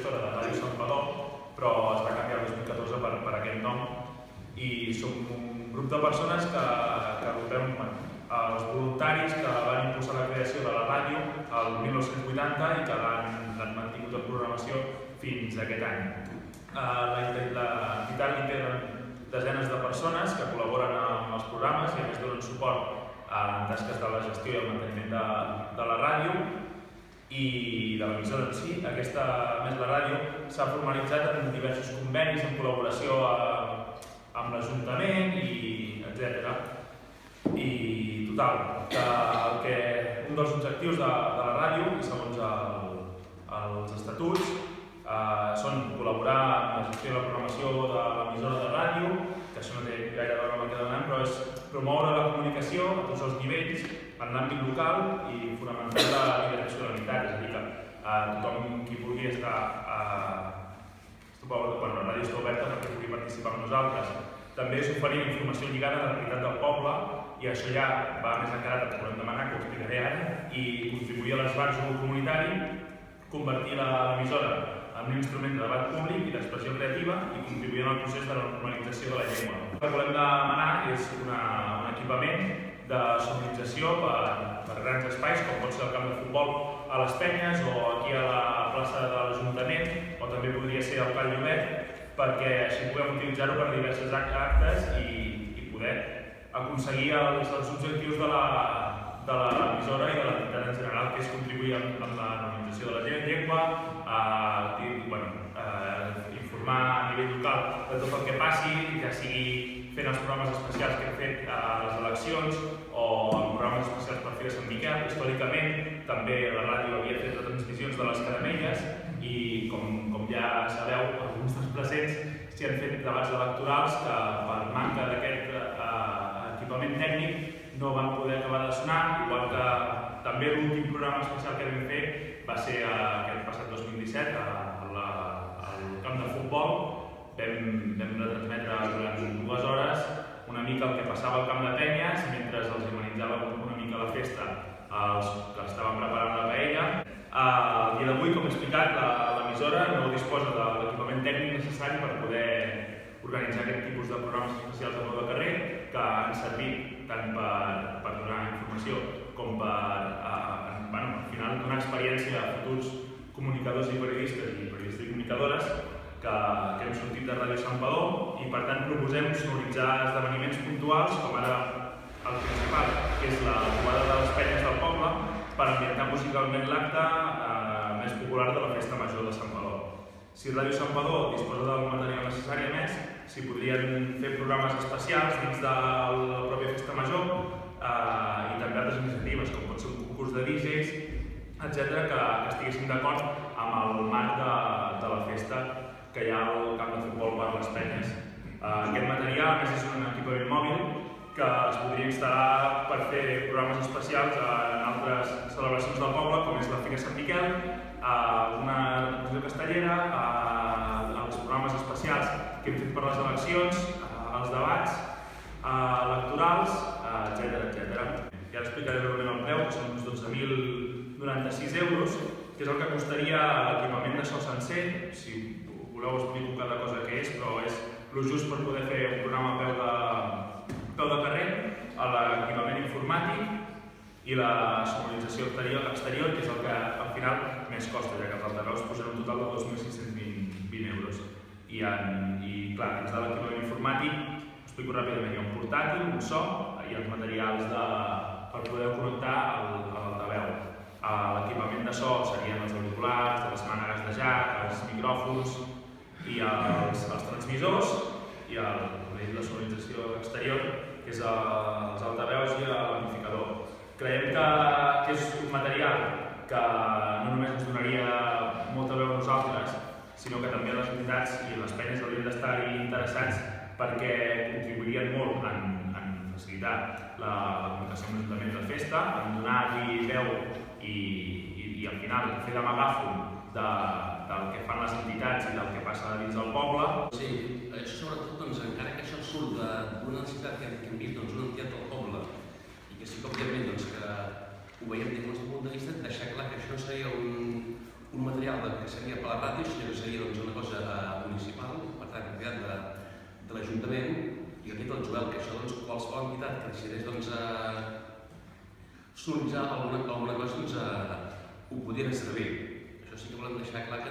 gestora de Ràdio Santpedor, però es va canviar el 2014 per aquest nom i som un grup de persones que agrupem els voluntaris que van impulsar la creació de la ràdio el 1980 i que l'han mantingut en programació fins a aquest any. L'entitat l'integren desenes de persones que col·laboren amb els programes i a més donen suport en tasques de la gestió i el manteniment de la ràdio i de l'emissora en si. Aquesta, a més, la ràdio s'ha formalitzat en diversos convenis en col·laboració amb l'Ajuntament i etc. I total, que un dels objectius de la ràdio, i segons els estatuts, són col·laborar amb la gestió i la programació de l'emissora de ràdio, que això no té gaire a veure amb el que demanem, però és promoure la comunicació a tots els nivells en l'àmbit local i fonamentar la bidireccionalitat, és a dir, que tothom qui vulgui estar quan la ràdio està oberta perquè pugui participar amb nosaltres. També és oferir informació lligada a la realitat del poble i això ja va més encarat al que volem demanar, que ho explicaré ara, i contribuir a l'esbarjo comunitari, convertir l'emissora en un instrument de debat públic i d'expressió creativa i contribuir en el procés de la normalització de la llengua. El que volem demanar és un equipament de sonorització per grans espais, com pot ser el camp de futbol a les Penyes o aquí a la plaça de l'Ajuntament, o també podria ser el Cal Llobet, perquè així puguem utilitzar-ho per diverses actes i poder aconseguir els objectius de l'emissora i de l'entitat en general, que és contribuir amb la normalització de la llengua, informar a nivell local de tot el que passi, ja sigui fent els programes especials que hem fet a les eleccions o programes especials per fer de Sant Miquel. Històricament també la ràdio havia fet retransmissions de les caramelles i com ja sabeu, alguns dels presents s'hi han fet debats electorals que per manca d'aquest equipament tècnic no van poder acabar de sonar, igual que també l'últim programa especial que vam fer va ser aquest passat 2017 al camp de futbol. Vam retransmetre durant 2 hores una mica el que passava al camp de Penyes mentre els amenitzàvem una mica la festa els que estaven preparant la paella. El dia d'avui, com he explicat, l'emissora no disposa de l'equipament tècnic necessari per poder organitzar aquest tipus de programes especials de veu de carrer que han servit tant per donar informació com per al final donar experiència a futurs comunicadors i periodistes i comunicadores que hem sortit de Ràdio Santpedor i per tant proposem sonoritzar esdeveniments puntuals com ara el principal, que és la trobada de les Penyes del poble, per ambientar musicalment l'acte més popular de la Festa Major de Santpedor. Si Ràdio Santpedor disposa del material necessari, a més, s'hi podrien fer programes especials dins de la pròpia Festa Major i també altres iniciatives, com pot ser un concurs de DJs, etc., que estiguessin d'acord amb el marc de la festa que hi ha al camp de futbol per les Penyes. Aquest material, a més, és un equipament mòbil que es podria instal·lar per fer programes especials en altres celebracions del poble, com és la Fira Sant Miquel, una representació castellera, els programes especials que hem fet per les eleccions, els debats electorals, etc. Ja explicaré breument el preu, que són uns 12.096 euros, que és el que costaria l'equipament de so sencer. Si voleu explico cada cosa que és, però és el just per poder fer un programa a peu de carrer, l'equipament informàtic i la sonorització exterior, que és el que al final més costa, ja que els altaveus posen un total de 2.620 euros. I clar, dins de l'equipament informàtic, explico ràpidament, hi ha un portàtil, un so i els materials per poder connectar a l'altaveu. L'equipament de so serien els auriculars, les mànegues de jack, els micròfons i els transmissors i la sonorització exterior, que és els altaveus i l'amplificador. Creiem que és un material que no només ens donaria molta veu a nosaltres, sinó que també les entitats i les Penyes haurien d'estar-hi interessats perquè contribuirien molt en facilitar la comunicació amb l'Ajuntament de festa, en donar-li veu i al final fer de megàfon del que fan les entitats i del que passa dins del poble. Sí, això sobretot, encara que això surt d'una necessitat que hem vist, una entitat del poble, i que sí que òbviament que ho veiem des del nostre punt de vista, deixar clar que això seria un un material que seria per la ràdio, sinó que seria una cosa municipal, per tant, propietat de l'Ajuntament, i aquí tot Joel, que això qualsevol entitat que decideix sonoritzar alguna cosa ho podria servir. Això sí que volem deixar clar que